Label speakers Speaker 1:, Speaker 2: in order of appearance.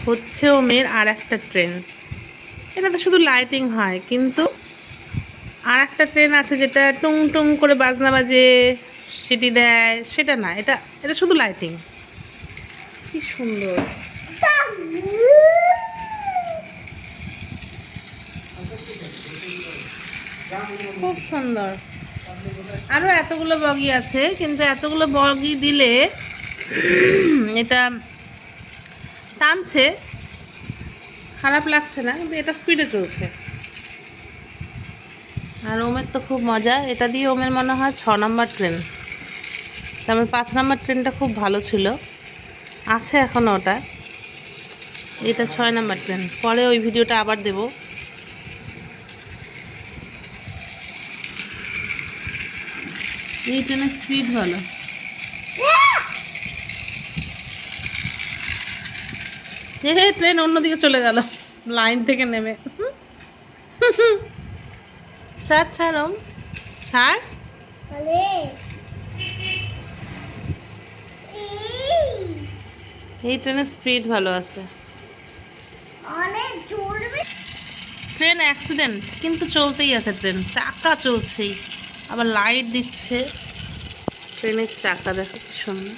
Speaker 1: হচ্ছে ওমের আর একটা ট্রেন। এটাতে শুধু লাইটিং হয়, কিন্তু আর একটা ট্রেন আছে যেটা টুং টুং করে বাজনা বাজে, সিটি দেয়, সেটা না। এটা এটা শুধু লাইটিং। কি সুন্দর! খুব সুন্দর। আরও এতগুলো বগি আছে, কিন্তু এতগুলো বগি দিলে এটা টানছে, খারাপ লাগছে না, কিন্তু এটা স্পিডে চলছে। আর ওমের তো খুব মজা। এটা দিয়ে ওমের মনে হয় 6 নম্বর ট্রেন। তারপর 5 নম্বর ট্রেনটা খুব ভালো ছিল, আছে এখনও ওটা। এটা 6 নম্বর ট্রেন। পরে ওই ভিডিওটা আবার দেব। এই ট্রেনের স্পিড ভালো। ট্রেন অন্যদিকে চলে গেল লাইন থেকে নেমে। ছাড় ছাড় ওম, ছাড়। এই ট্রেনের স্পিড ভালো আছে। ট্রেন অ্যাক্সিডেন্ট, কিন্তু চলতেই আছে ট্রেন, চাকা চলছেই, আবার লাইট দিচ্ছে। ট্রেনের চাকা দেখো কি সুন্দর।